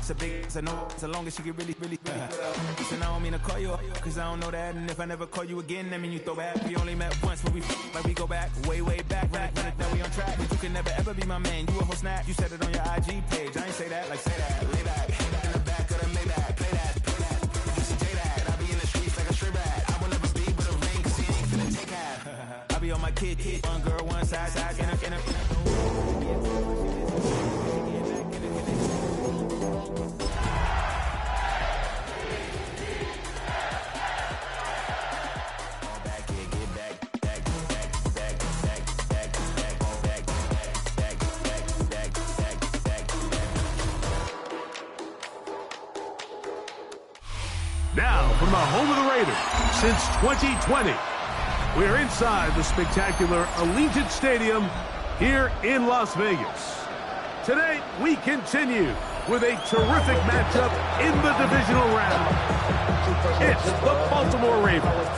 It's a big, it's a no, so long as she get really, really, really good. Listen, I don't mean to call you up, cause I don't know that. And if I never call you again, that mean you throw back. We only met once, but we go back, way, way back. Now we on track, but you can never ever be my man. You a whole snap, you said it on your IG page. I ain't say that, like say that, lay back. In the back of the Maybach, play that. Just a J that, I be in the streets like a stray rat. I will never be but a ring, cause he ain't finna take half. I be on my kid, one girl, one side, in a. Now, from the home of the Raiders, since 2020, we're inside the spectacular Allegiant Stadium here in Las Vegas. Today, we continue with a terrific matchup in the divisional round. It's the Baltimore Ravens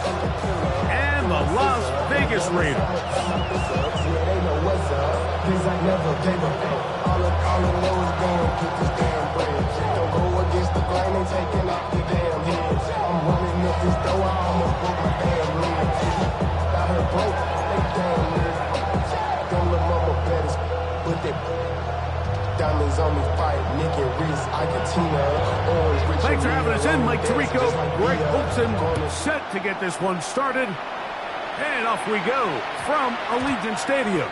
and the Las Vegas Raiders. Thanks for having us in, Mike Tirico, Greg Olson, set to get this one started. And off we go from Allegiant Stadium.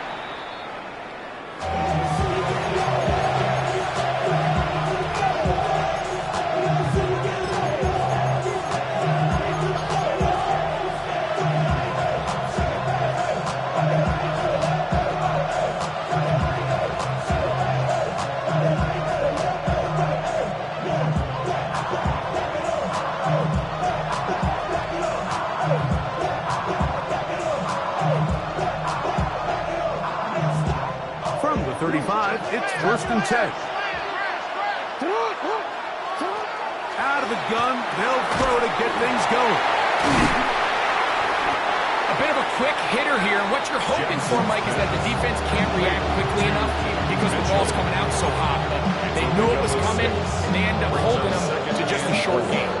From the 35, it's 1st and 10. Out of the gun, they'll throw to get things going. A bit of a quick hitter here, and what you're hoping for, Mike, is that the defense can't react quickly enough because the ball's coming out so hot. But they knew it was coming, and they end up holding them to just a short game.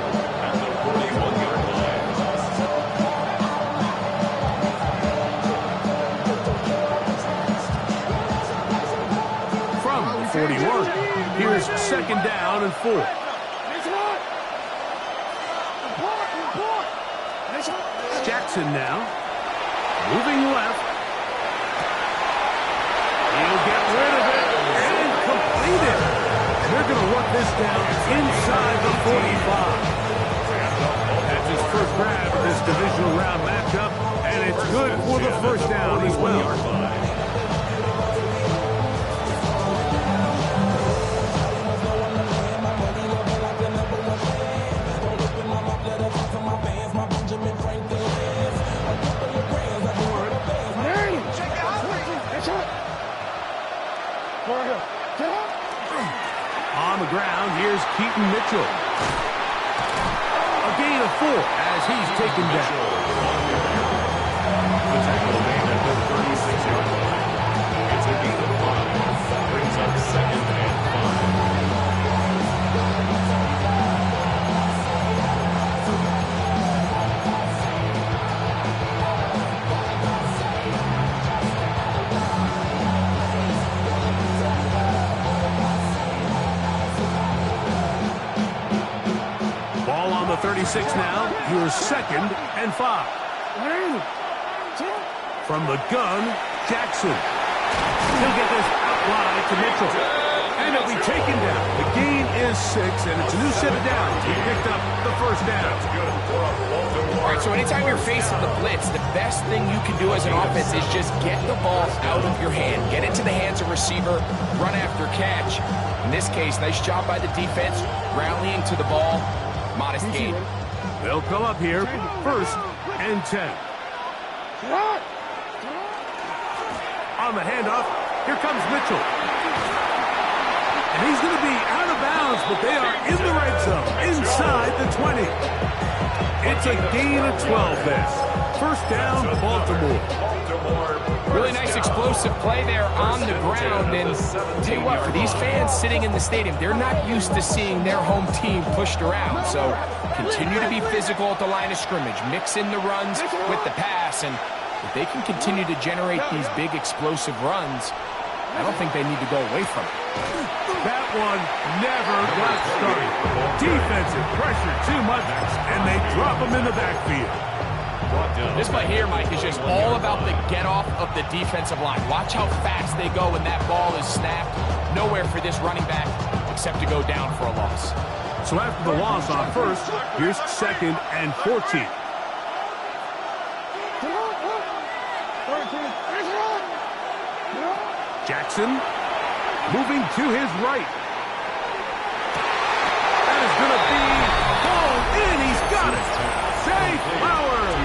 From 41, here's 2nd down and 4. Jackson now, moving left. He'll get rid of it and complete it. They're going to work this down inside the 45. That's his first grab in this divisional round matchup, and it's good for the 1st down as well. On the ground, here's Keaton Mitchell. A gain of 4 as he's taken down. The tackle made at the 36-yard line. It's a gain of 5. Brings up 2nd and 5. Ball on the 36 now. Here's 2nd and 5. From the gun, Jackson. He'll get this out wide to Mitchell. And he'll be taken down. The gain is 6, and it's a new set of downs. He picked up the 1st down. All right, so anytime you're facing the blitz, the best thing you can do as an offense is just get the ball out of your hand. Get into the hands of receiver, run after catch. In this case, nice job by the defense, rallying to the ball. Modest gain. They'll come up here, 1st and 10. On the handoff, here comes Mitchell. And he's going to be out of bounds, but they are in the red zone, inside the 20. It's a gain of 12 there. 1st down, Baltimore. Really nice explosive play there on the ground. And tell you what, for these fans sitting in the stadium, they're not used to seeing their home team pushed around. So continue to be physical at the line of scrimmage. Mix in the runs with the pass. And if they can continue to generate these big explosive runs, I don't think they need to go away from it. That one never got started. Defensive pressure too much, and they drop him in the backfield. This play here, Mike, is just all about the get-off of the defensive line. Watch how fast they go when that ball is snapped. Nowhere for this running back except to go down for a loss. So after the loss on first, here's 2nd and 14. Jackson moving to his right. That is going to be hauled in. He's got it. Zay Flowers.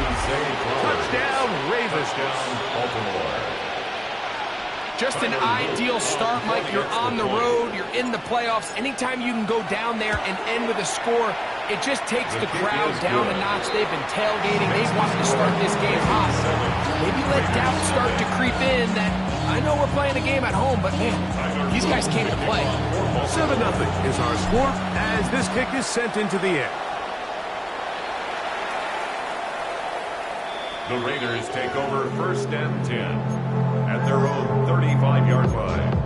Touchdown, Ravens. Just an ideal start, Mike. You're on the road. You're in the playoffs. Anytime you can go down there and end with a score, it just takes the crowd down a notch. They've been tailgating. They've wanted to start this game hot. Maybe let doubt start to creep in that I know we're playing a game at home, but man, these guys came to play. 7-0 is our score as this kick is sent into the air. The Raiders take over 1st and 10 at their own 35-yard line.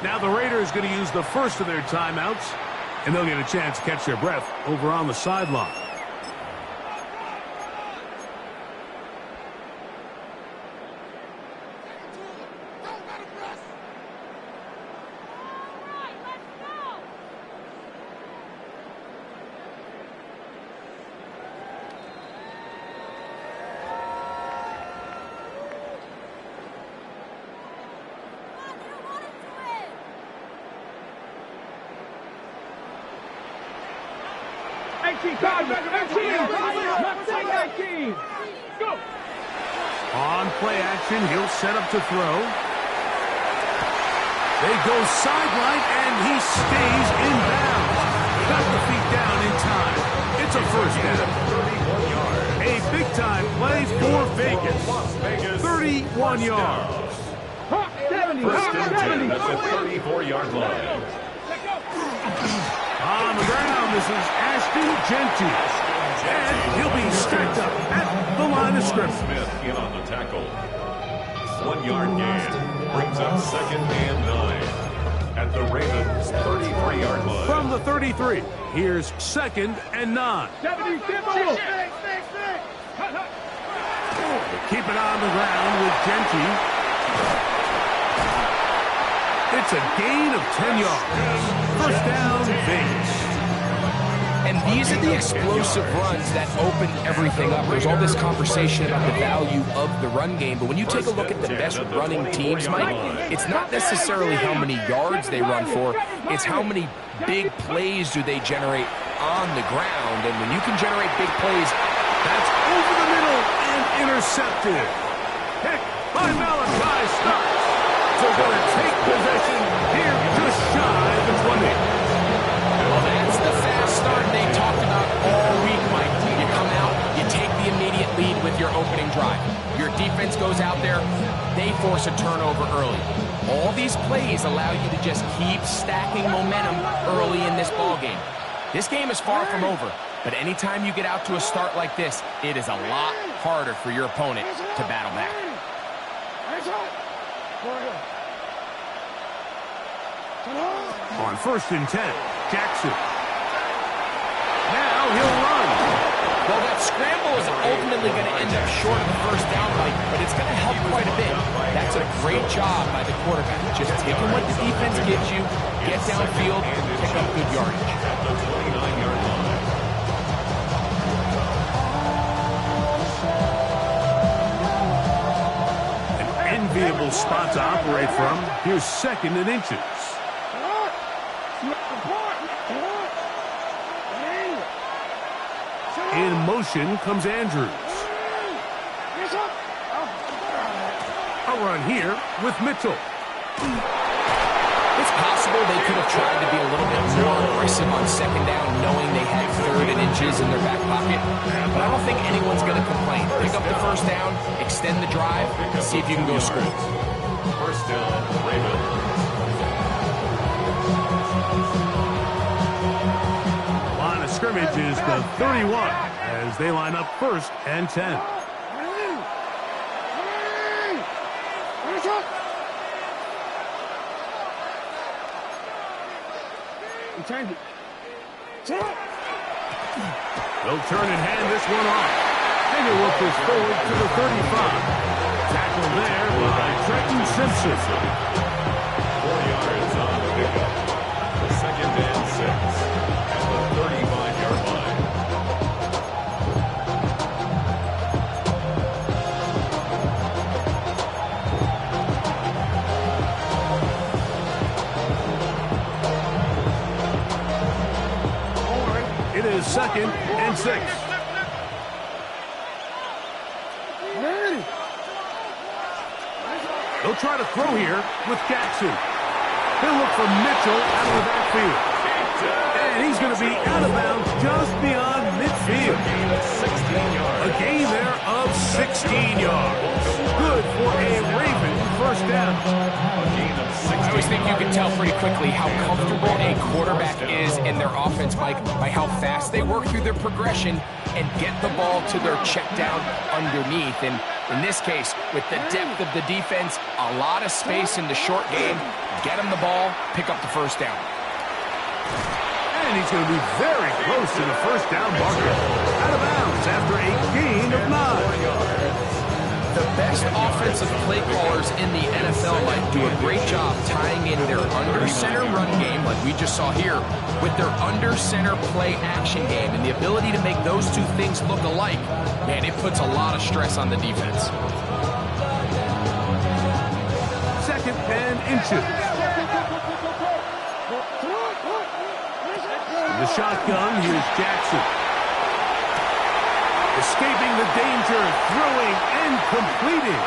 Now the Raiders going to use the first of their timeouts, and they'll get a chance to catch their breath over on the sideline. On play action, he'll set up to throw. They go sideline, and he stays in bounds. Got the feet down in time. It's a first down. A big-time play for Vegas. 31 yards. First and 10 at the 34-yard line. On the ground, this is Ashton Genty. And he'll be stacked up at the line of scrimmage. Smith in on the tackle. 1-yard gain brings up 2nd and 9 at the Ravens' 33-yard line. From the 33, here's 2nd and 9. Keep it on the ground with Genty. It's a gain of 10 yards. First down, Vegas. And these are the explosive runs that open everything up. There's all this conversation about the value of the run game, but when you take a look at the best running teams, Mike, it's not necessarily how many yards they run for, it's how many big plays do they generate on the ground. And when you can generate big plays, that's over the middle and intercepted. Pick by Malachi Starks. So going to take possession here just shy of the 20. Well, that's the fast start they talked about all week, Mike. You come out, you take the immediate lead with your opening drive. Your defense goes out there, they force a turnover early. All these plays allow you to just keep stacking momentum early in this ballgame. This game is far from over, but anytime you get out to a start like this, it is a lot harder for your opponent to battle back. On 1st and 10, Jackson. Now he'll run. Well, that scramble is ultimately going to end up short of the first down, Mike, but it's going to help quite a bit. That's a great job by the quarterback. Just taking what the defense gives you, get downfield, pick up good yardage. At the 29-yard line. comfortable spot to operate from. Here's 2nd and inches. In motion comes Andrews. A run here with Mitchell. It's possible they could have tried to be a little bit more aggressive on 2nd down, knowing they had 3rd and inches in their back pocket. But I don't think anyone's going to complain. Pick up the 1st down, extend the drive, see if you can go score. 1st down, Ravens. Line of scrimmage is the 31 as they line up 1st and 10. They'll turn and hand this one off. Fingerwolf is forward to the 35. Tackled there by Trenton Simpson. 4 yards on the pickup. The 2nd and 6 at the 35-yard line. It is 2nd and 6. They'll try to throw here with Jackson. He'll look for Mitchell out of the backfield. And he's going to be out of bounds just beyond midfield. A gain there of 16 yards. Good for a Raven 1st down. I always think you can tell pretty quickly how comfortable a quarterback is in their offense, Mike, by how fast they work through their progression and get the ball to their check down underneath. And in this case, with the depth of the defense, a lot of space in the short game, get him the ball, pick up the 1st down. And he's going to be very close to the 1st down marker. Out of bounds after a gain of 9. The best offensive play callers in the NFL might do a great job tying in their under-center run game, like we just saw here, with their under-center play action game. And the ability to make those two things look alike, man, it puts a lot of stress on the defense. 2nd and inches. The shotgun, here's Jackson. Escaping the danger, throwing and completing.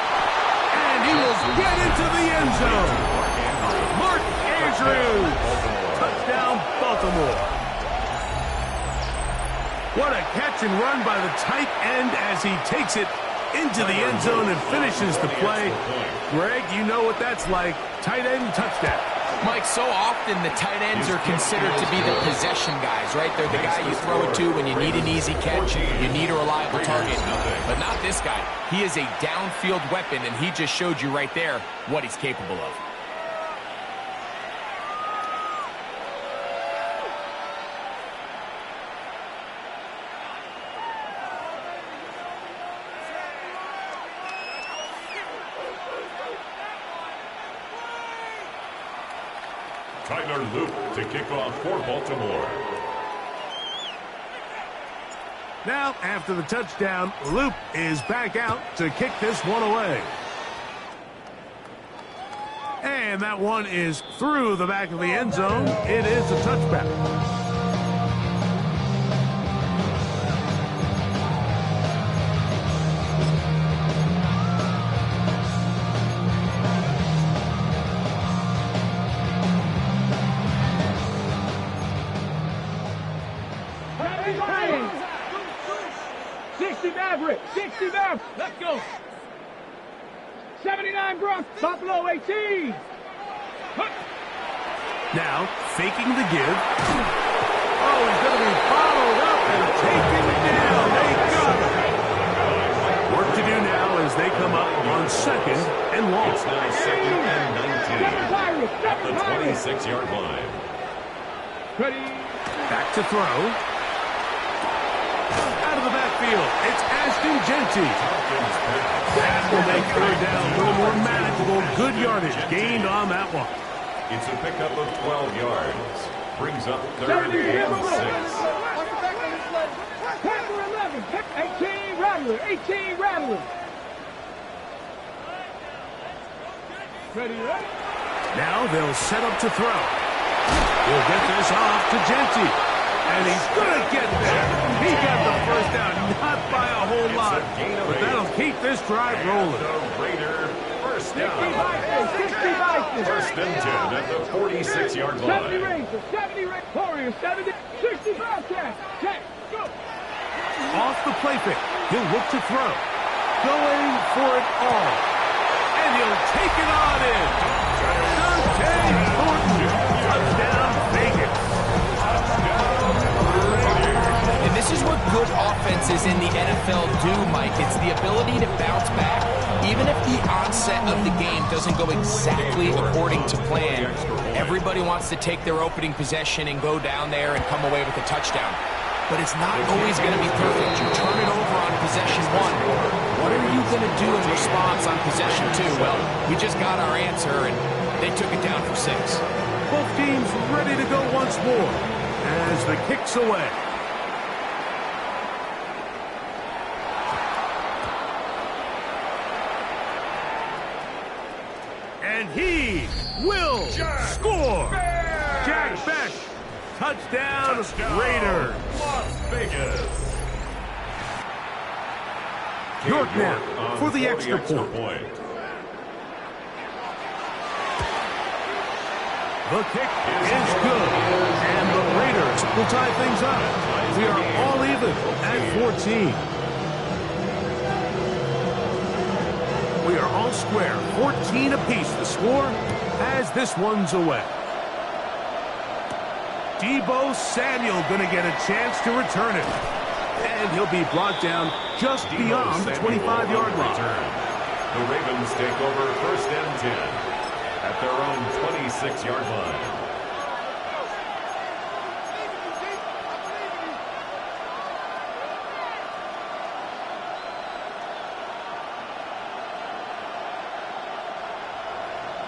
And he will get into the end zone. Mark Andrews. Touchdown, Baltimore. What a catch and run by the tight end as he takes it into the end zone and finishes the play. Greg, you know what that's like. Tight end touchdown. Mike, so often the tight ends are considered to be the possession guys, right? They're the guy you throw it to when you need an easy catch, you need a reliable target. But not this guy. He is a downfield weapon, and he just showed you right there what he's capable of. Tyler Luke to kick off for Baltimore. Now, after the touchdown, Luke is back out to kick this one away. And that one is through the back of the end zone. It is a touchback. Let's go. 79 Bronx, Buffalo 18. Now, faking the give. Oh, he's going to be followed up and taken down. They got it. Work to do now as they come up on 2nd and long. It's now 2nd and 19 at the 26-yard line. Ready. Back to throw. Out of the backfield, it's Ashton Genty. That will make 3rd down. A little more manageable. Good yardage gained on that one. It's a pickup of 12 yards. Brings up 3rd and 6. 18 Rattler. 18 Rattler. Ready, ready. Now they'll set up to throw. He'll get this off to Genty. And he's going to get there. He got the first down, not by a whole lot. But that'll keep this drive rolling. The Raider first down. 60 First and 10 at the 46-yard 70 line. Rangers, 70 Rangers, Warriors, 70, 65 catch. Check, go. Off the play fake. He'll look to throw. Going for it all. And he'll take it on in. Dante Thornton. Touchdown, Vegas. And this is what good offenses in the NFL do, Mike. It's the ability to bounce back. Even if the onset of the game doesn't go exactly according to plan, everybody wants to take their opening possession and go down there and come away with a touchdown. But it's not always going to be perfect. You turn it over on possession one. What are you going to do in response on possession two? Well, we just got our answer, and they took it down for 6. Both teams ready to go once more as the kick's away. And he will score. Jack Beck. Touchdown, Raiders. Las Vegas. York now for the extra point. The kick is good. And the Raiders will tie things up. We are all even at 14. We are all square. 14 apiece. The score as this one's away. Deebo Samuel going to get a chance to return it. And he'll be brought down just beyond the 25-yard line. The Ravens take over first and 10 at their own 26-yard line.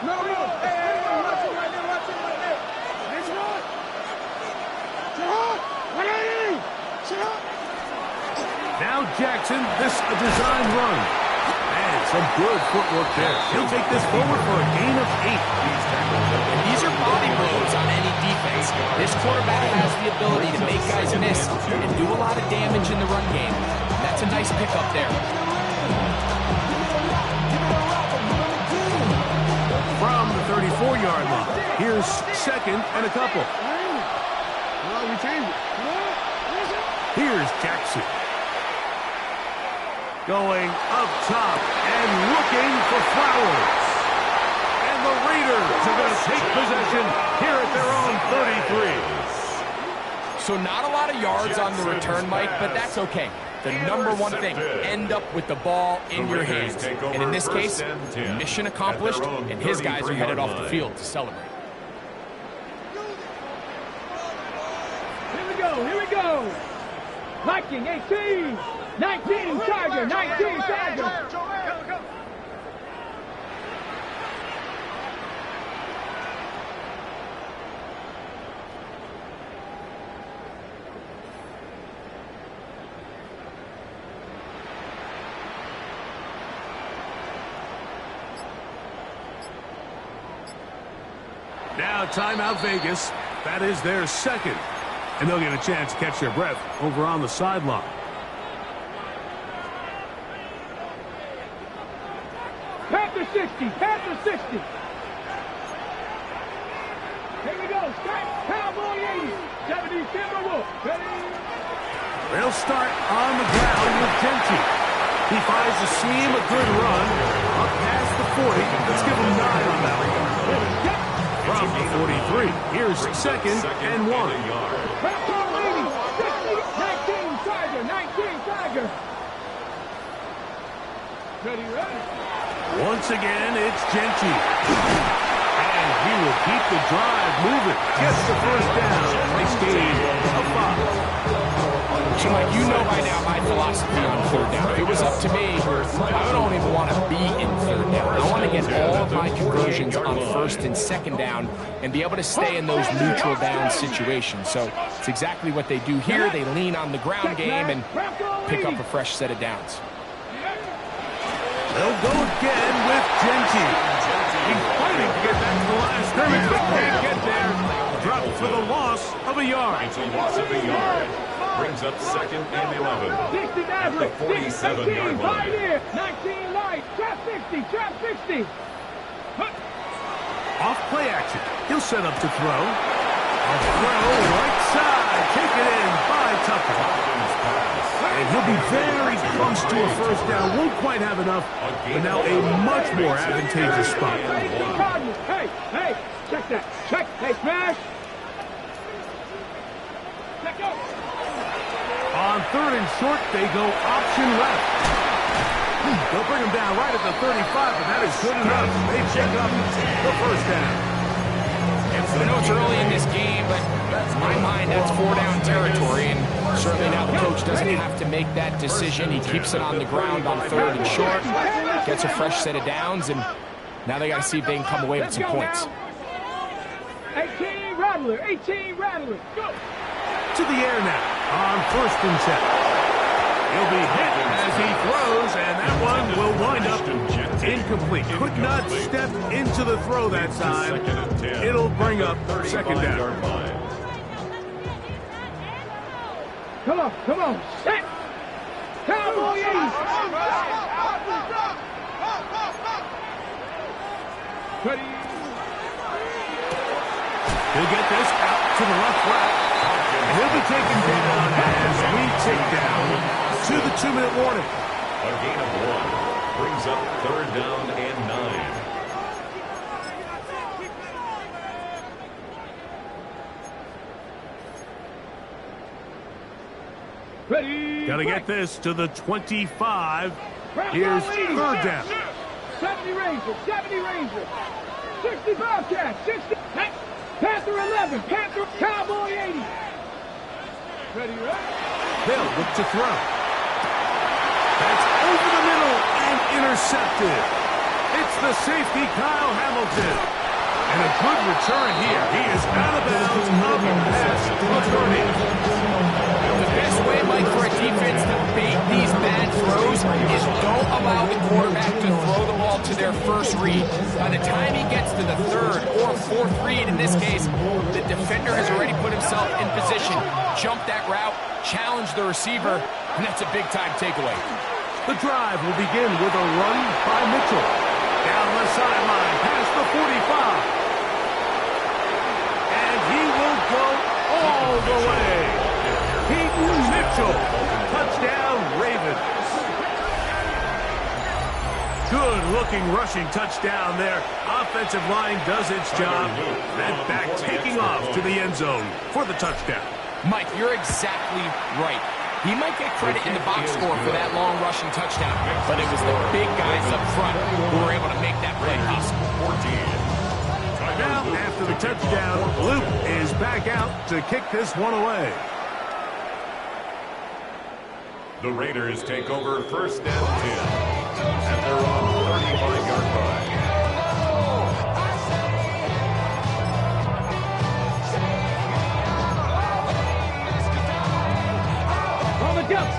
No, hey, watch it right there. This one. Now Jackson, this a design run. And some good footwork there. He'll take this forward for a gain of 8. These are body blows on any defense. This quarterback has the ability to make guys miss and do a lot of damage in the run game. And that's a nice pickup there. From the 34-yard line, here's second and a couple. Here's Jackson. Going up top and looking for Flowers. And the Raiders are going to take possession here at their own 33. So not a lot of yards on the return, Mike, but that's okay. The number one thing, end up with the ball in your hands. And in this case, mission accomplished, and his guys are headed off the field to celebrate. Here we go. Viking 18, 19 Tiger, 19 Tiger. Now timeout Vegas. That is their second. And they'll get a chance to catch their breath over on the sideline. Panther 60, Panther 60. Here we go, strike, Cowboy 80, 70 Timberwolf. Ready? They'll start on the ground with Genty. He finds the seam, a good run. Up past the 40. Let's give him 9 on that one. From the 43, here's second and 1. Cowboy 80, 60, 19 Tiger, 19 Tiger. Ready? Once again, it's Genty. And he will keep the drive moving. Gets the first down. Nice gain of 5. So, Mike, you know by now my philosophy on third down. If it was up to me, I don't even want to be in third down. I want to get all of my conversions on first and second down and be able to stay in those neutral down situations. So it's exactly what they do here. They lean on the ground game and pick up a fresh set of downs. They'll go again with Genty. He hoping to get back to the line of scrimmage, but can't get there. Dropped for the loss of a yard. It's a loss of a yard. Brings up 2nd and 11 at the 47-yard line. 19 light, trap 60, trap 60. Off play action. He'll set up to throw. A throw right side. Taken in by Tucker. And he'll be very close to a first down. Won't quite have enough, but now a much more advantageous spot. Hey, check that. Check. Hey, smash. Check out. On 3rd and short, they go option left. They'll bring him down right at the 35, but that is good enough. They check up the first down. I know it's early in this game, but in my mind, that's 4-down territory, and certainly now the coach doesn't have to make that decision. He keeps it on the ground on 3rd and short, gets a fresh set of downs, and now they got to see if they can come away with some points. 18 Rattler, 18 Rattler, go! To the air now on 1st and 10. He'll be hit as he throws, and that one will wind up incomplete. Could not step into the throw that time. It'll bring up 2nd down. Come on, set! Cowboy 80! He'll get this out to the left flat. And he'll be taken down as we take down to the 2-minute warning. A gain of 1 brings up 3rd down and 9. Ready. Got to get this to the 25. Here's 3rd down. 70 Ranger, 70 Ranger. 60 Bobcat, 60. Panther 11, Panther Cowboy 80. Ready, right? They'll look to throw. That's over the middle and intercepted. It's the safety, Kyle Hamilton. And a good return here. He is out of bounds of a pass returning. The best way, Mike, for a defense to bait these bad throws is don't allow the quarterback to throw the ball to their first read. By the time he gets to the 3rd or 4th read, in this case, the defender has already put himself in position, jump that route, challenge the receiver, and that's a big-time takeaway. The drive will begin with a run by Mitchell. Down the sideline, past the 45. And he will go all the way. Peyton Mitchell, touchdown Ravens. Good-looking rushing touchdown there. Offensive line does its job. That back taking off to the end zone for the touchdown. Mike, you're exactly right. He might get credit in the box score for that long rushing touchdown, but it was the big guys up front who were able to make that play possible. Now, after the touchdown, Luke is back out to kick this one away. The Raiders take over 1st and 10 at their own 35-yard line. On the jump.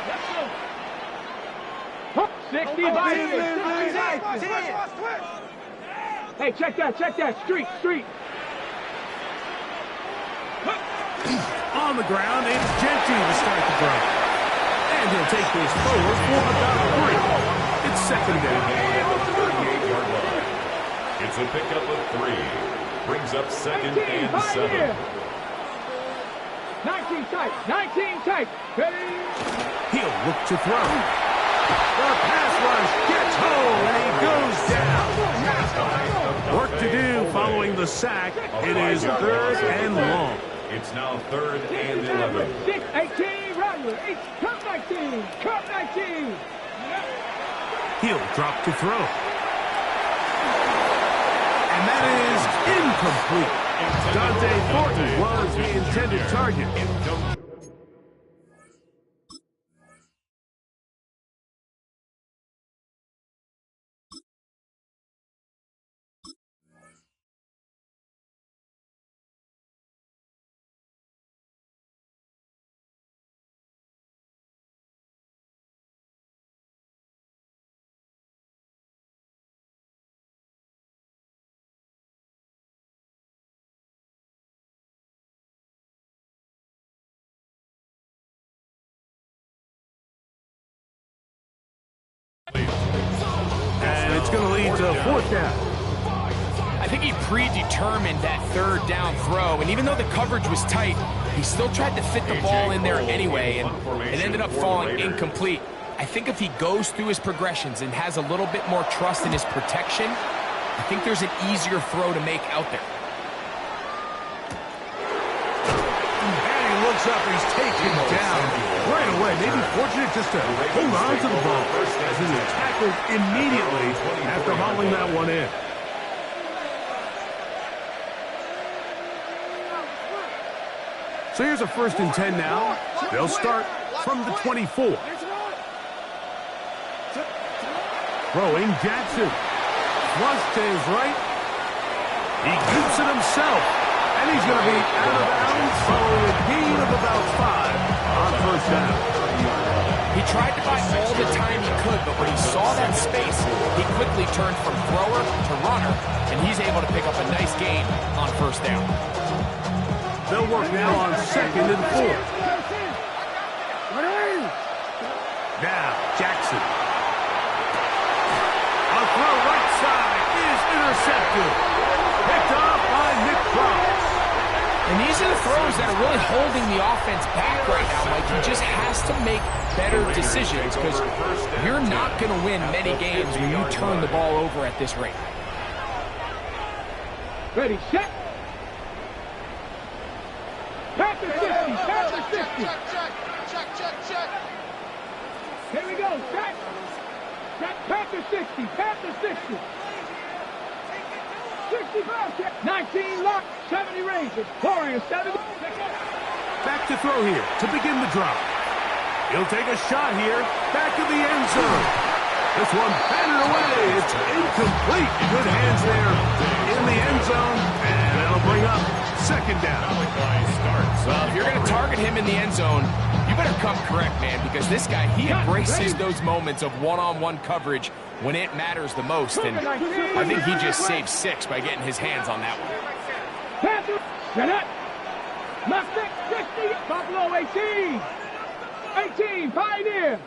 Let's go. 60 by Hey, check that. Street. On the ground, it's Genty to start the drive. And he'll take this forward for about 3. It's 2nd down. At the 38-yard line. It's a pickup of 3. Brings up 2nd and 7. 19 tight. Ready? He'll look to throw. The pass rush gets home, and he goes down. Work to do following the sack. It is 3rd and long. It's now 3rd and 11. 18 Rattler. Cut 19. He'll drop to throw. And that is incomplete. Dante Thornton was the intended target. going to lead to fourth down. I think he predetermined that third down throw, and even though the coverage was tight, he still tried to fit the ball in there anyway, and it ended up falling incomplete. I think if he goes through his progressions and has a little bit more trust in his protection, I think there's an easier throw to make out there. And he looks up, he's taken down right away. Maybe fortunate just to hold on to the ball as he was tackled immediately after hauling that one in. So here's a 1st and 10 now. They'll start from the 24. Throwing Jackson. Flush to his right. He keeps it himself. And he's going to be out of bounds following a gain of about 5 on 1st down. He tried to buy all the time he could, but when he saw that space, he quickly turned from thrower to runner, and he's able to pick up a nice gain on 1st down. They'll work now on 2nd and 4. Now, Jackson. A throw right side is intercepted. Picked off by Nick Cross. And these are the throws that are really holding the offense back right now, Mike. He just has to make better decisions because you're not going to win many games when you turn the ball over at this rate. Ready, set. Panther 50, Panther 50. Check. Here we go, set. Set, Panther 60, Panther 60. 65, check. 19 lock, 70 ranges. Warriors 70. Back to throw here to begin the drive. He'll take a shot here, back of the end zone. This one batted away. It's incomplete. Good hands there in the end zone, and that'll bring up 2nd down. Well, if you're going to target him in the end zone, you better come correct, man, because this guy, he embraces those moments of one-on-one coverage when it matters the most, and I think he just saved 6 by getting his hands on that one. Panther, Jeanette. Mustang 60, Buffalo 18. 18, Pioneer.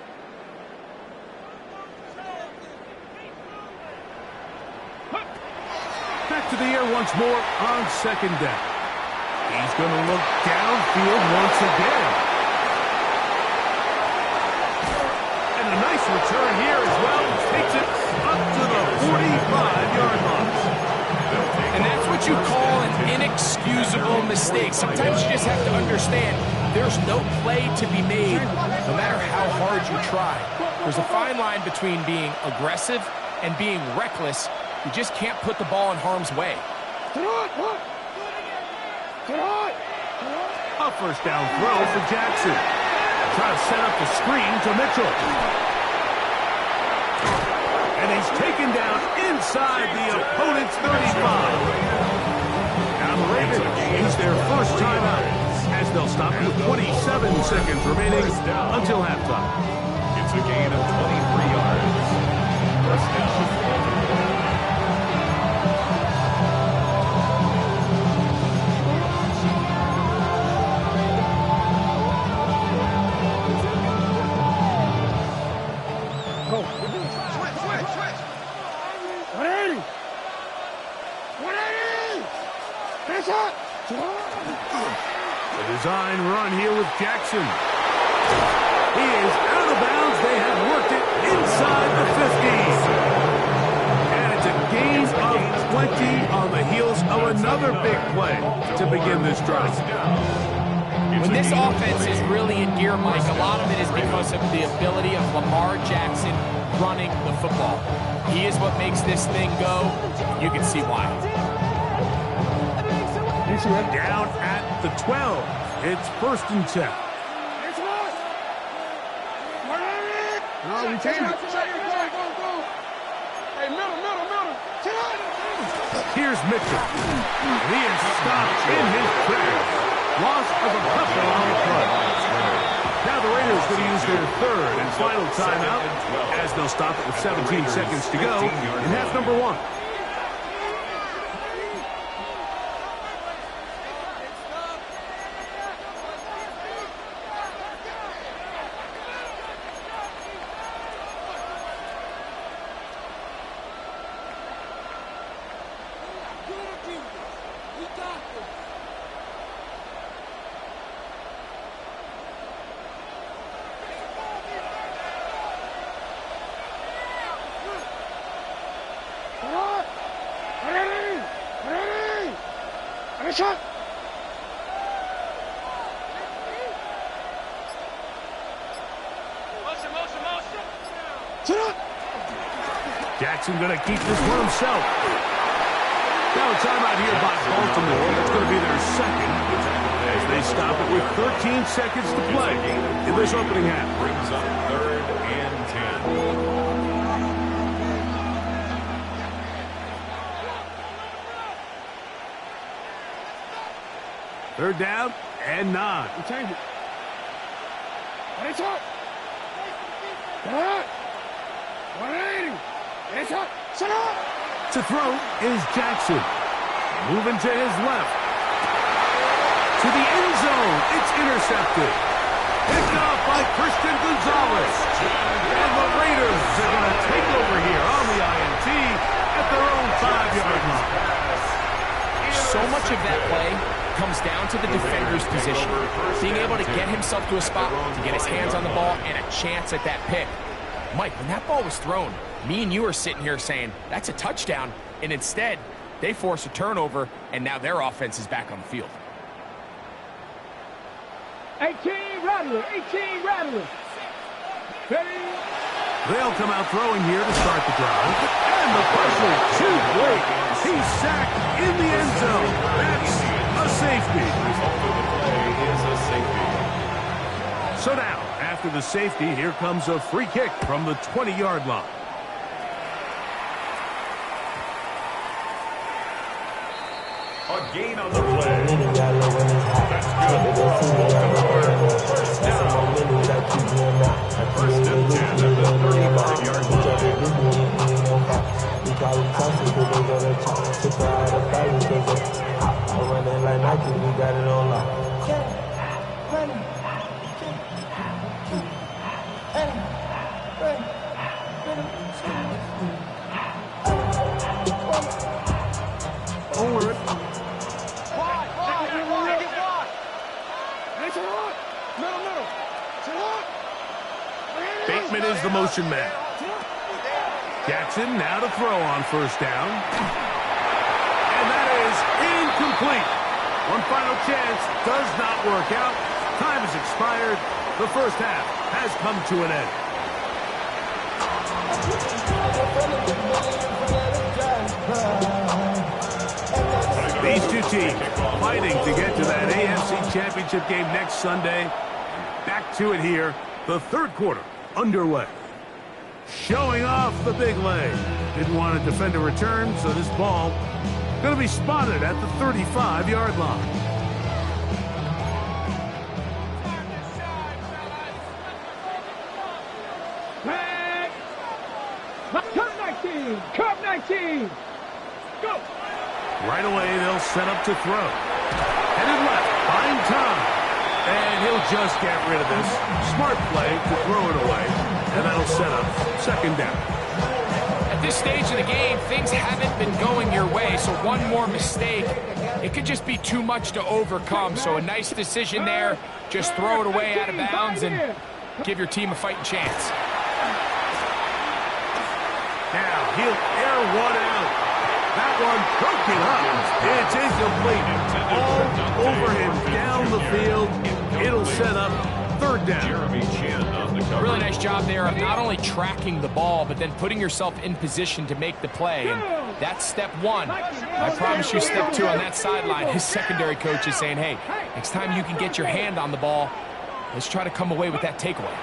Back to the air once more on 2nd down. He's going to look downfield once again. And a nice return here as well. Takes it up to the 45-yard line. And that's what you call an inexcusable mistake. Sometimes you just have to understand there's no play to be made no matter how hard you try. There's a fine line between being aggressive and being reckless. You just can't put the ball in harm's way. A 1st down throw for Jackson. Try to set up the screen to Mitchell. And he's taken down inside the opponent's 35. Now the Ravens use their 1st timeout as they'll stop with 27 seconds remaining until halftime. It's a gain of 23 yards. 1st down. The design run here with Jackson. He is out of bounds. They have worked it inside the 50s. And it's a gain of 20 on the heels of another big play to begin this drive. When this offense is really in gear, Mike, a lot of it is because of the ability of Lamar Jackson running the football. He is what makes this thing go. You can see why. Down at the 12. It's 1st and 10. No, we can't. Hey, middle. Here's Mitchell. He is stopped in his tracks. Loss of a couple on the play. Now the Raiders going to use their 3rd and final timeout as they'll stop it with 17 seconds to go in half number 1. shot. Jackson going to keep this one himself. Now a timeout here by Baltimore. That's going to be their second as they stop it with 13 seconds to play in this opening half. Brings up 3rd and 10. Third down and 9. Change it. To throw is Jackson. Moving to his left. To the end zone. It's intercepted. Picked off by Christian Gonzalez. And the Raiders are going to take over here on the INT at their own 5-yard line. So much of that play comes down to the defender's position. Being able to get himself to a spot, to get his hands on the ball, and a chance at that pick. Mike, when that ball was thrown, me and you are sitting here saying, that's a touchdown. And instead, they force a turnover, and now their offense is back on the field. 18 Rattler, 18 Rattler. Ready? They'll come out throwing here to start the drive. And the pressure too great. He's sacked in the end zone. That's a safety. Result of the play is a safety. So now, after the safety, here comes a free kick from the 20-yard line. A gain on the play. That's good for a Baltimore first down. First and 10 at the 35-yard Bateman is the motion man. Jackson now to throw on first down. And that is incomplete. One final chance does not work out. Time has expired. The first half has come to an end. These two teams fighting to get to that AFC Championship game next Sunday. Back to it here. The third quarter underway. Showing off the big leg. Didn't want to defend a return, so this ball going to be spotted at the 35-yard line. Curve 19. Go. Right away, they'll set up to throw. Headed left, find time. And he'll just get rid of this. Smart play to throw it away. And that'll set up second down. At this stage of the game, things haven't been going your way, so one more mistake, it could just be too much to overcome. So a nice decision there. Just throw it away out of bounds and give your team a fighting chance. Now, he'll air one out. That one broken up. It's incomplete. All over him down the field. It'll set up third down. Jeremy Chin on the cover. Really nice job there of not only tracking the ball, but then putting yourself in position to make the play. And that's step one. I promise you step two on that sideline. His secondary coach is saying, hey, next time you can get your hand on the ball, let's try to come away with that takeaway.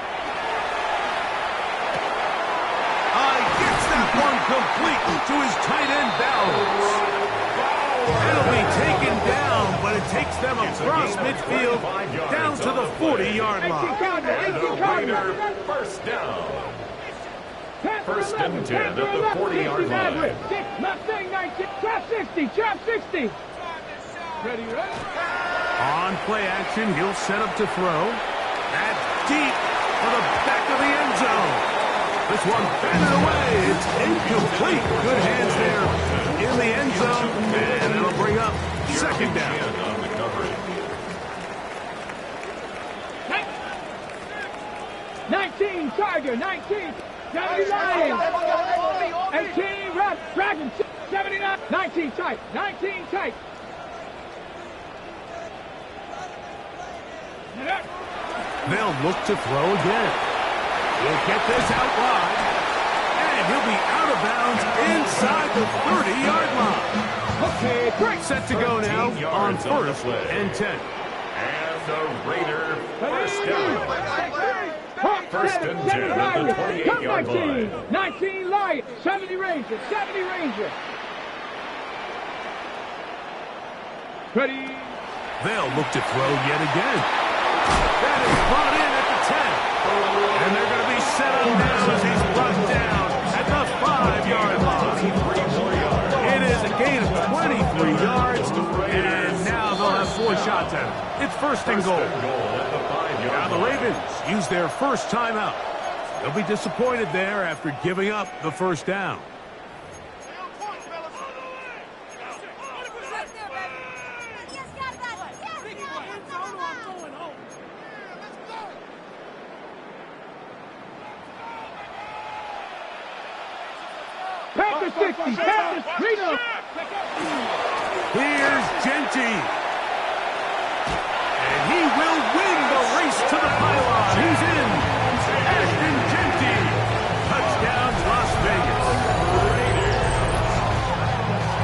Gets that one complete to his tight end Bowers. It'll be taken down, but it takes them across midfield down to the 40-yard line. And the Raiders first down. First and 10 at the 40-yard line. Mustang 19, trap 60, trap 60. Ready? On play action, he'll set up to throw. That's deep for the back of the end zone. This one batted away. It's incomplete. Good hands there in the end zone. And it'll bring up second down. On the coverage. 19, Tiger, 19. 79. 18, Dragon, 79. 19 tight, 19 tight. They'll look to throw again. He'll get this out wide. And he'll be out of bounds inside the 30-yard line. Okay, great. Set to go now on 1st and 10. And the Raider first down. First and 10 at the 28-yard line. 19 Lions, 70 Rangers, 70 Rangers. Ready. They'll look to throw yet again. That is brought in at the 10. And they're going to be set up now as he's brought down at the 5-yard line. It is a gain of 23 yards, and now they'll have 4 shots at it. It's 1st and goal. Now the Ravens use their first timeout. They'll be disappointed there after giving up the 1st down. Panthers 60, Panthers, freedom. Here's Genty. And he will win the race to the pylon. He's in. Ashton Genty. Touchdown, Las Vegas.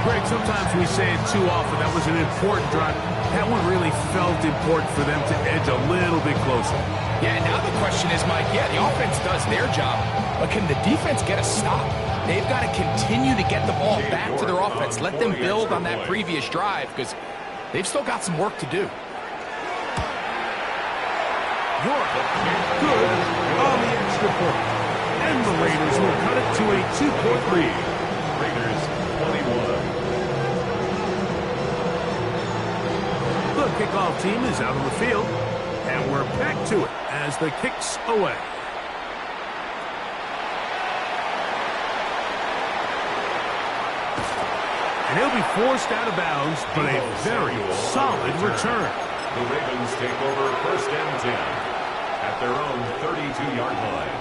Greg, sometimes we say it too often. That was an important drive. That one really felt important for them to edge a little bit closer. Yeah, now the question is, Mike, yeah, the offense does their job, but can the defense get a stop? They've got to continue to get the ball back to their offense. Let them build on that previous drive because they've still got some work to do. York, good on the extra point. And the Raiders will cut it to a 2-point lead. Raiders 21. The kickoff team is out on the field, and we're back to it as the kick's away. And he'll be forced out of bounds, but a very solid return. The Ravens take over 1st and 10 at their own 32-yard line.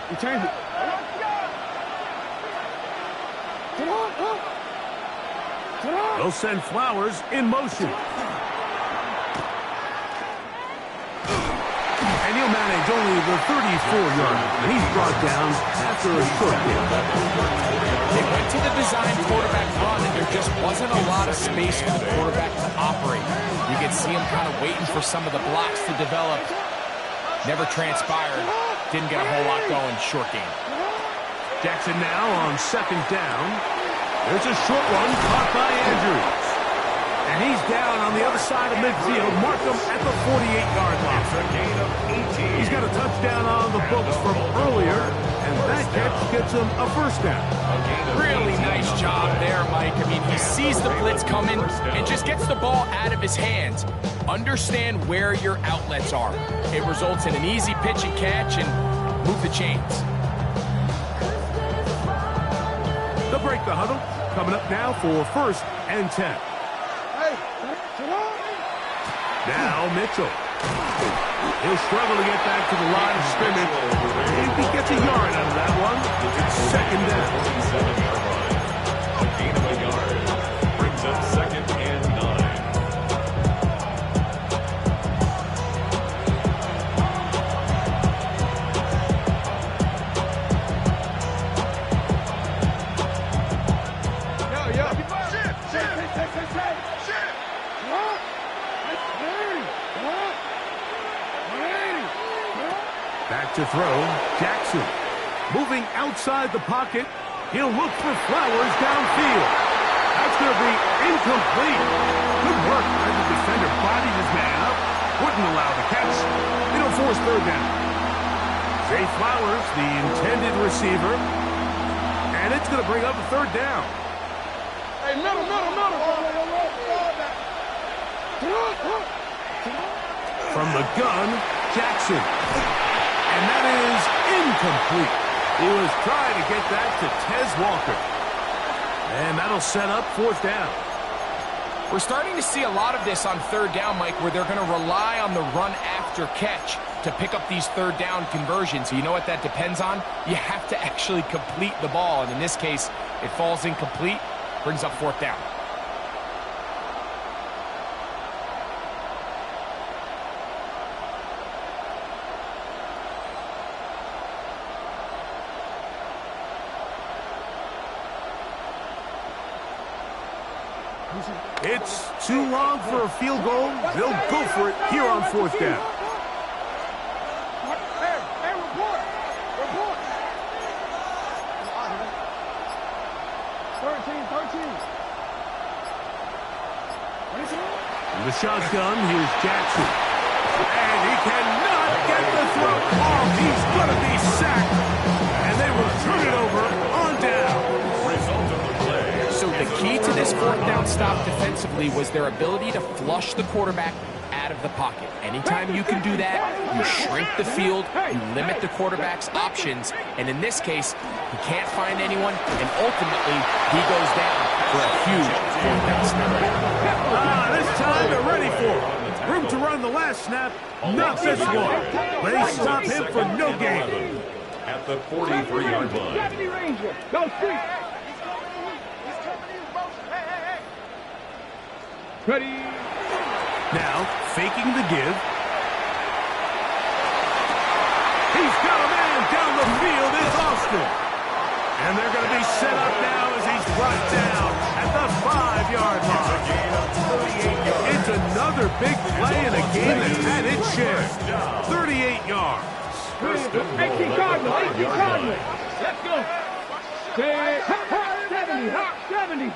Return it. They'll send Flowers in motion. And he'll manage only the 34-yard line. He's brought down after a short game. They went to the design quarterback run, and there just wasn't a lot of space for the quarterback to operate. You could see him kind of waiting for some of the blocks to develop. Never transpired. Didn't get a whole lot going. Short game. Jackson now on 2nd down. There's a short one caught by Andrews. And he's down on the other side of midfield. Mark him at the 48-yard line. It's a gain of 18. He's got a touchdown on the books from earlier, and that catch gets him a 1st down. Really nice job there, Mike. I mean, he sees the blitz coming and just gets the ball out of his hands. Understand where your outlets are. It results in an easy pitch and catch and move the chains. They'll break the huddle. Coming up now for 1st and 10. Now Mitchell. He'll struggle to get back to the line of scrimmage. If he gets a yard out of that one, it's 2nd down. 47-yard line. A gain of a yard brings up 2nd and 9. Back to throw, Jackson. Moving outside the pocket, he'll look for Flowers downfield. That's going to be incomplete. Good work by the defender, bodied his man up, wouldn't allow the catch. It'll force 3rd down. Zay Flowers, the intended receiver, and it's going to bring up a 3rd down. Hey, middle. From the gun, Jackson. And that is incomplete. He was trying to get that to Tez Walker. And that'll set up 4th down. We're starting to see a lot of this on 3rd down, Mike, where they're going to rely on the run after catch to pick up these 3rd down conversions. You know what that depends on? You have to actually complete the ball. And in this case, it falls incomplete, brings up 4th down. It's too long for a field goal. They'll go for it here on 4th down. In the shotgun, here's Jackson. And he cannot get the throw off. He's going to be sacked. And they will turn it over on down. Result of the play. So the key to this 4th down stop defensively was their ability to flush the quarterback out of the pocket. Anytime you can do that, you shrink the field, you limit the quarterback's options, and in this case, he can't find anyone, and ultimately, he goes down for a huge 4th down snap. This time they're ready for it. Room to run the last snap, not this one. They stop him for no gain. At the 43-yard line. Deputy Ranger, go street. Ready. Now, faking the give. He's got a man down the field. It's Austin. And they're going to be set up now as he's brought down at the 5-yard line. It's another big play in a game that had its share. 38 yards. 18 Cardinal, 18 Cardinal. Let's go. 70.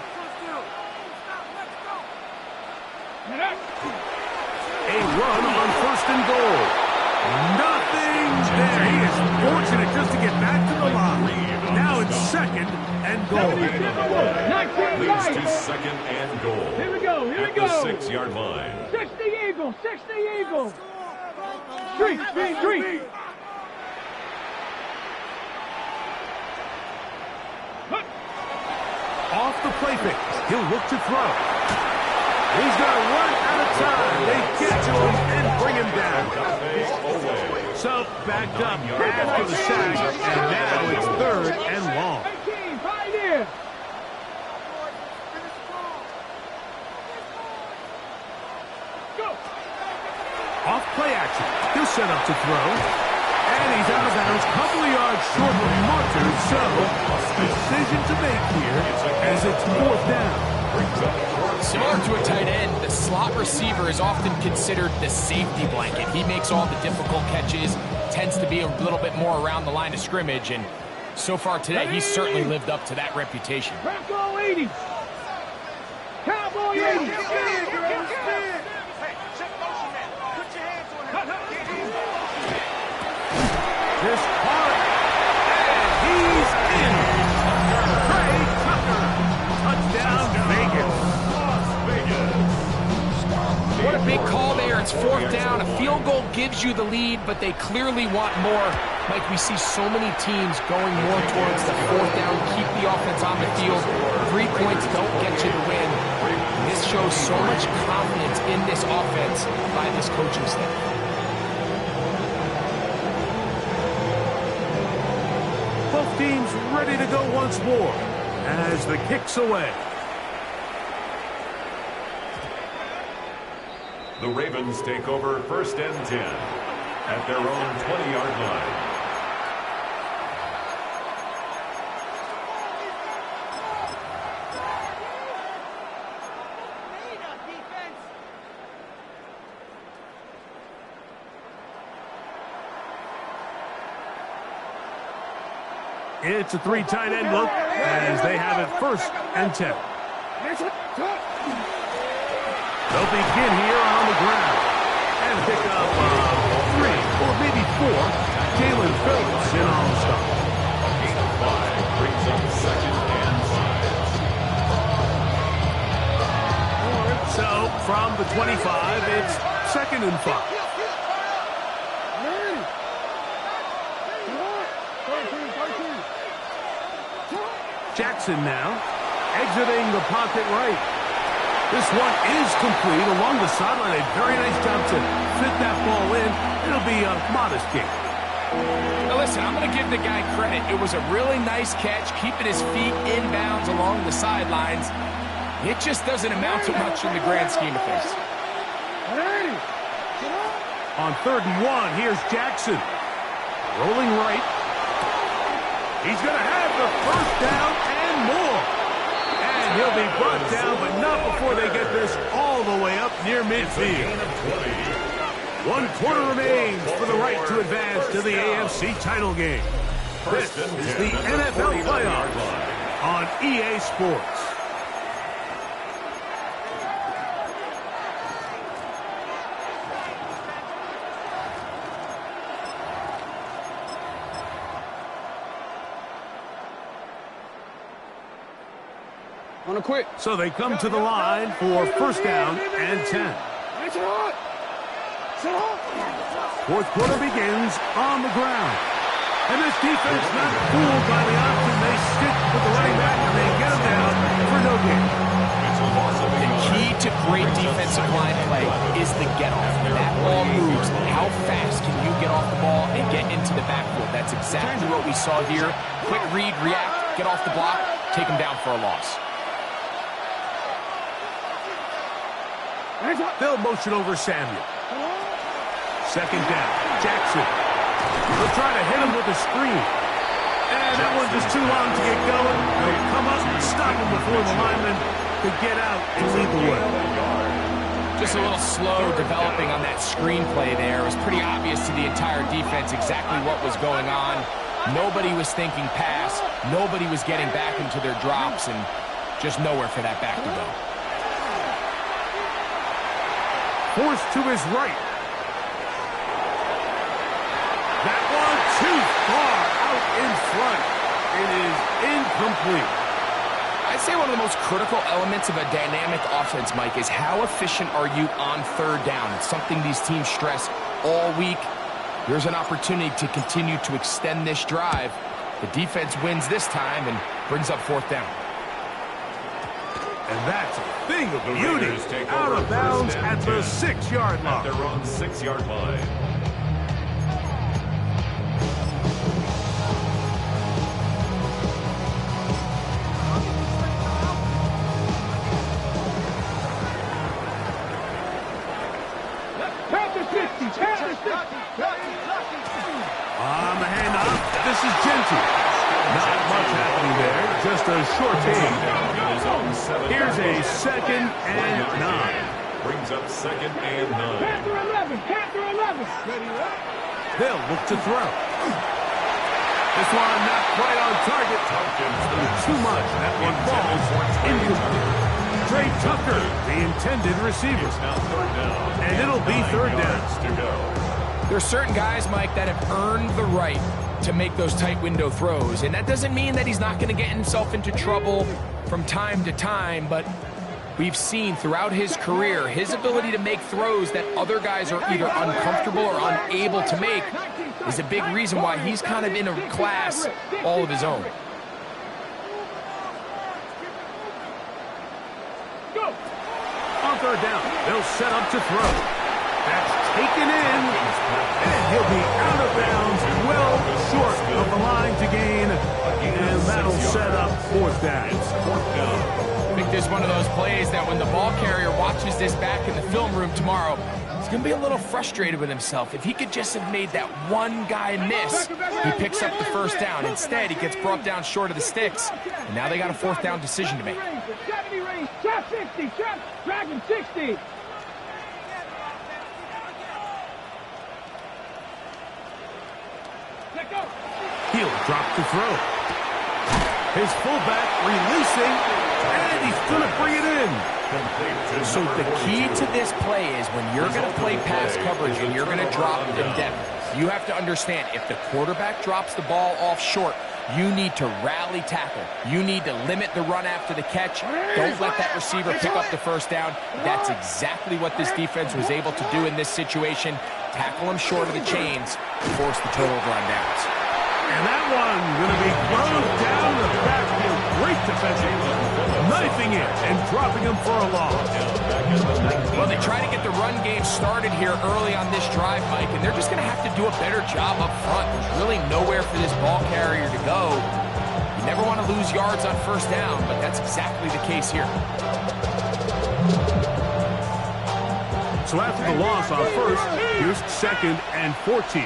A run on 1st and goal. Nothing's there. He is fortunate just to get back to the line. Now it's 2nd and goal. Leads to 2nd and goal. Here we go. At the 6-yard line. 60 Eagles. Street. Off the play fake. He'll look to throw. He's going to run out of time. They get to him and bring him down. So, backed up after the sack, and now it's 3rd and long. 18, right here. Go. Off play action. He'll set up to throw. And he's out of bounds, couple of yards short of Martin. So, decision to make here as it's 4th down. Similar to a tight end, the slot receiver is often considered the safety blanket. He makes all the difficult catches, tends to be a little bit more around the line of scrimmage, and so far today, he's certainly lived up to that reputation. Bronco 80. Cowboy 80. This part, and he's in. Trey Tucker. Touchdown, Vegas. What a big call there. It's 4th down. A field goal gives you the lead, but they clearly want more. Mike, we see so many teams going more towards the 4th down, keep the offense on the field. 3 points don't get you the win. This shows so much confidence in this offense by this coaching staff. Both teams ready to go once more as the kick's away. The Ravens take over 1st and 10 at their own 20-yard line. It's a 3 tight end look as they have it 1st and 10. They'll begin here on the ground and pick up 3 or maybe 4. Jalen Phillips in on the stop. A gain of 5 brings up 2nd and 5. So from the 25, it's 2nd and 5. Jackson now exiting the pocket right. This one is complete along the sideline. A very nice job to fit that ball in. It'll be a modest gain. Now listen, I'm going to give the guy credit. It was a really nice catch, keeping his feet inbounds along the sidelines. It just doesn't amount to much in the grand scheme of things. On 3rd and 1, here's Jackson. Rolling right. He's going to have the 1st down and more. And He'll be brought down, but not before they get this all the way up near midfield. 1 quarter remains for the right to advance to the AFC title game. This is the NFL playoffs on EA Sports. On a quick. So they come to the line for first down and 10. Fourth quarter begins on the ground. And this defense not fooled by the option. They stick with the running back and they get him down for no gain. The key to great defensive line play is the get-off. When that ball moves, how fast can you get off the ball and get into the backfield? That's exactly what we saw here. Quick read, react, get off the block, take him down for a loss. They'll motion over Samuel. Second down, Jackson. They'll try to hit him with a screen. And that one's just too long to get going. They'll come up and stop him before the lineman could get out and lead the way. Just a little slow developing on that screenplay there. It was pretty obvious to the entire defense exactly what was going on. Nobody was thinking pass. Nobody was getting back into their drops, and just nowhere for that back to go. Forced to his right. That one too far out in front. It is incomplete. I'd say one of the most critical elements of a dynamic offense, Mike, is how efficient are you on third down? It's something these teams stress all week. There's an opportunity to continue to extend this drive. The defense wins this time and brings up fourth down. And that's a thing of beauty. Out of bounds at the 6-yard line. They're on 6-yard line. On the handoff, this is Genty. Not much happening there, just a short gain. Here's a 2nd and 9. Brings up 2nd and 9. Panther 11. They'll look to throw. This one not quite on target. Too much. That one falls incomplete. Trey Tucker, the intended receiver. And it'll be third down. There's certain guys, Mike, that have earned the right to make those tight window throws. And that doesn't mean that he's not going to get himself into trouble from time to time, but we've seen throughout his career his ability to make throws that other guys are either uncomfortable or unable to make is a big reason why he's kind of in a class all of his own. On third down, they'll set up to throw. That's taken in, and he'll be out of bounds, well short of the line to gain, and that'll set up fourth down. I think this is one of those plays that when the ball carrier watches this back in the film room tomorrow, he's going to be a little frustrated with himself. If he could just have made that one guy miss, he picks up the first down. Instead, he gets brought down short of the sticks, and now they got a fourth down decision to make. 70 range, trap 60, trap, dragon 60. He'll drop to throw. His fullback releasing, and he's going to bring it in. So the key to this play is when you're going to play pass coverage and you're going to drop in depth, you have to understand if the quarterback drops the ball off short, you need to rally tackle. You need to limit the run after the catch. Don't let that receiver pick up the first down. That's exactly what this defense was able to do in this situation. Tackle him short of the chains, force the turnover on downs. And that one going to be thrown down the backfield. Great defensive, knifing it and dropping him for a loss. Well, they try to get the run game started here early on this drive, Mike, and they're just going to have to do a better job up front. There's really nowhere for this ball carrier to go. You never want to lose yards on first down, but that's exactly the case here. So after the loss on first, here's 2nd and 14.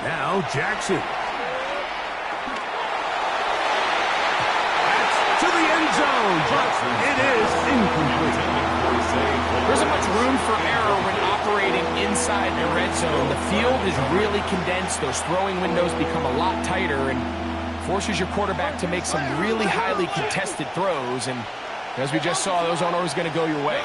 Now Jackson. zone, but it is incomplete. There isn't much room for error when operating inside the red zone. The field is really condensed. Those throwing windows become a lot tighter and forces your quarterback to make some really highly contested throws. And as we just saw, those aren't always going to go your way.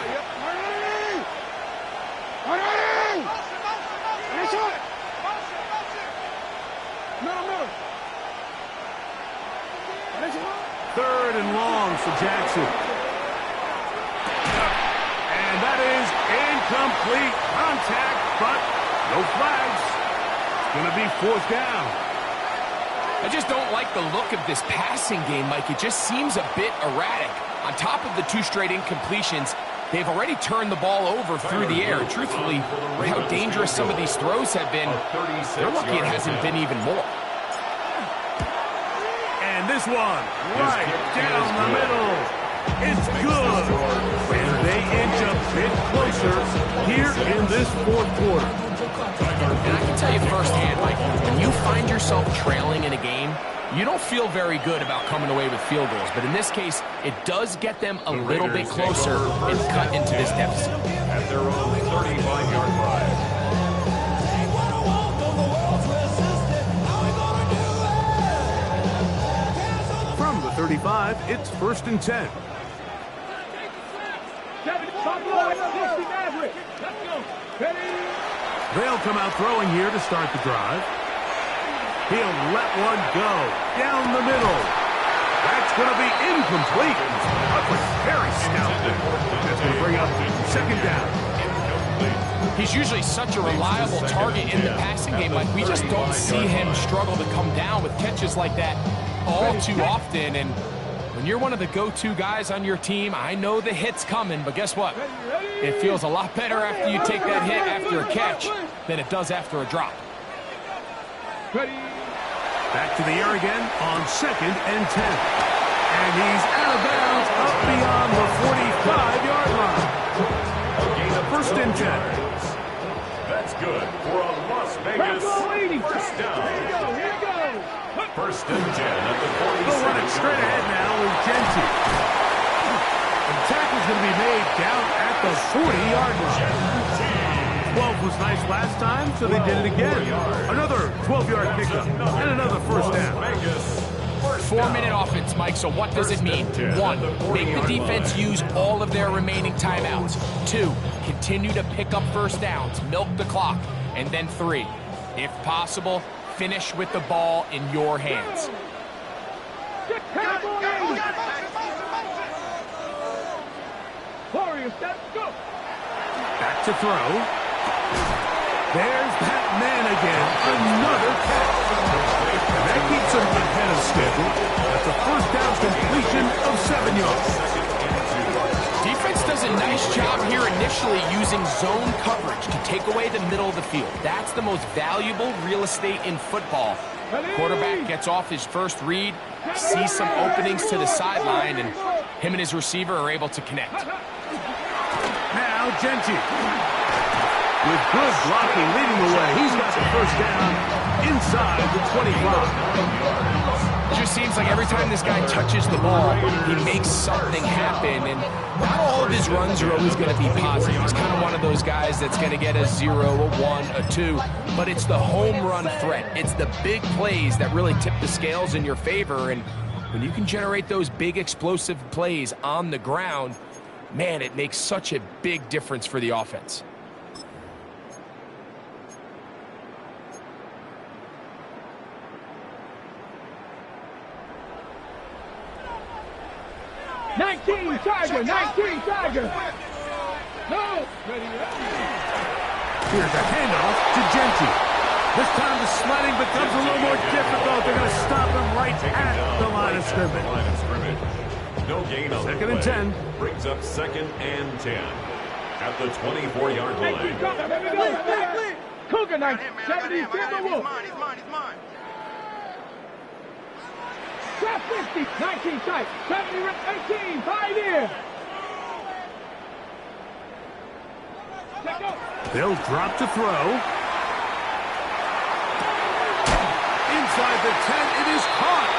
Third and long for Jackson. And that is incomplete contact, but no flags. It's going to be fourth down. I just don't like the look of this passing game, Mike. It just seems a bit erratic. On top of the 2 straight incompletions, they've already turned the ball over through the air. Truthfully, with how dangerous some of these throws have been, they're lucky it hasn't been even more. And this one, right down the middle. It's good. And they inch a bit closer here in this fourth quarter. And I can tell you firsthand, Mike, when you find yourself trailing in a game, you don't feel very good about coming away with field goals. But in this case, it does get them a little bit closer and cut into this deficit. At their own 35-yard line. From the 35, it's 1st and 10. They'll come out throwing here to start the drive. He'll let one go down the middle. That's going to be incomplete. That was very stout. That's going to bring up 2nd down. He's usually such a reliable target in the passing game. Like, we just don't see him struggle to come down with catches like that all too often. And when you're one of the go-to guys on your team, I know the hit's coming, but guess what? It feels a lot better after you take that hit after a catch than it does after a drop. Back to the air again on 2nd and 10. And he's out of bounds up beyond the 45-yard line. First and 10. That's good for a Las Vegas first down. First and 10 at the 46. They'll run it straight ahead now with Genty. The tackle's going to be made down at the 40-yard line. 12 was nice last time, so they did it again. Another 12-yard pickup and another first down. 4-minute offense, Mike, so what does it mean? 1, make the defense use all of their remaining timeouts. 2, continue to pick up first downs, milk the clock. And then 3, if possible, finish with the ball in your hands. Back to throw. There's that man again. Another catch. And that keeps him ahead of schedule. That's a first down completion of 7 yards. Defense does a nice job here initially using zone coverage to take away the middle of the field. That's the most valuable real estate in football. Quarterback gets off his first read, sees some openings to the sideline, and him and his receiver are able to connect. Now Genty. With good blocking leading the way, he's got the first down inside the 25. It just seems like every time this guy touches the ball, he makes something happen, and not all of his runs are always going to be positive. He's kind of one of those guys that's going to get a 0, a 1, a 2, but it's the home run threat. It's the big plays that really tip the scales in your favor, and when you can generate those big explosive plays on the ground, man, it makes such a big difference for the offense. Tiger, 19 Tiger. No. Here's a handoff to Genty. This time the sliding becomes a little more difficult. They're going to stop him right at the line of scrimmage. No gain on 2nd and 10. Brings up 2nd and 10 at the 24-yard line. Cougar 19, 70, He's mine. Trap 50, 19 tight, 70, 18, 5 here. They'll drop to throw. Inside the 10, it is caught.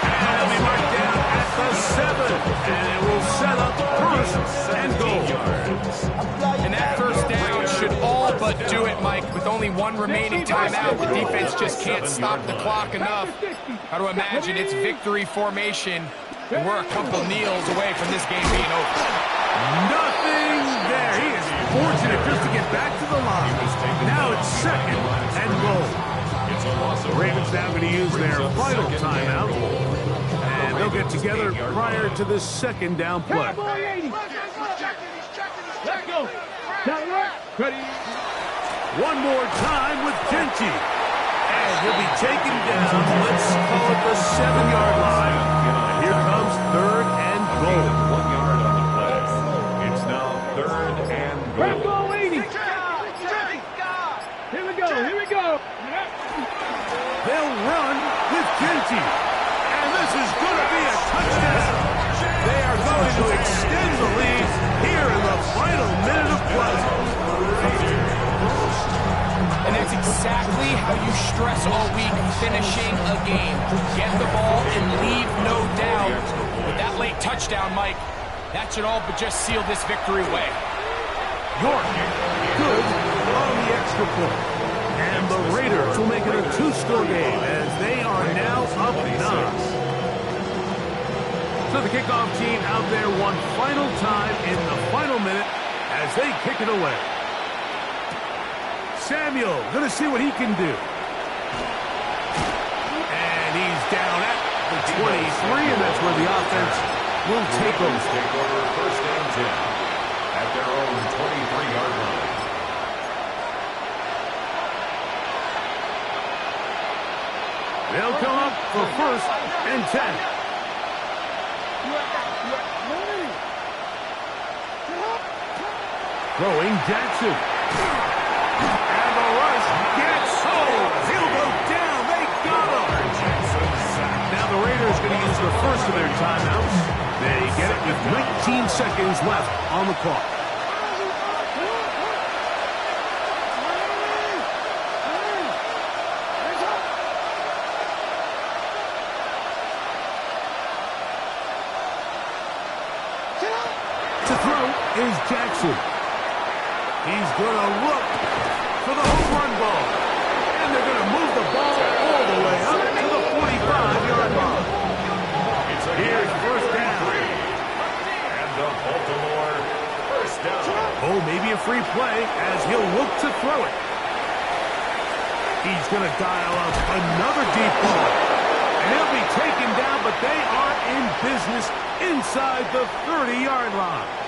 And it'll be marked down at the 7. And it will set up first and goal. And that first down should all but do it, Mike. With only one remaining timeout, the defense just can't stop the clock enough. Got to imagine it's victory formation, and we're a couple kneels away from this game being over. Nothing there. He is fortunate just to get back to the line. Now it's second and goal. The Ravens now going to use their final timeout. And they'll get together prior to the second down play. Let's go. Ready. One more time with Genty. And he'll be taken down. Let's call it the 7-yard line. And here comes third and goal. 1 yard on the play. It's now third and Let's goal. go, 80. Here we go. Here we go. They'll run with Genty. And this is going to be a touchdown. They are going to extend the lead here in the final minute of play. And that's exactly how you stress all week finishing a game. Get the ball and leave no doubt. With that late touchdown, Mike, that should all but just seal this victory away. York, good on the extra point. And the Raiders will make it a 2-score game as they are now up 9. So the kickoff team out there one final time in the final minute as they kick it away. Samuel going to see what he can do. And he's down at the 23, and that's where the offense will take over. Take over first and 10 at their own 23-yard line. They'll come up for first and 10. Throwing Jackson. And the rush gets home. He'll go down. They got him. Now the Raiders going to use the first of their timeouts. They get it with 19 seconds left on the clock. To throw is Jackson. He's going to look for the home run ball. And they're going to move the ball all the way up to the 45-yard line. Here's first down. And the Baltimore first down. Oh, maybe a free play as he'll look to throw it. He's going to dial up another deep ball. And he'll be taken down, but they are in business inside the 30-yard line.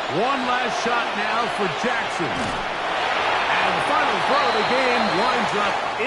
One last shot now for Jackson. And the final throw of the game winds up in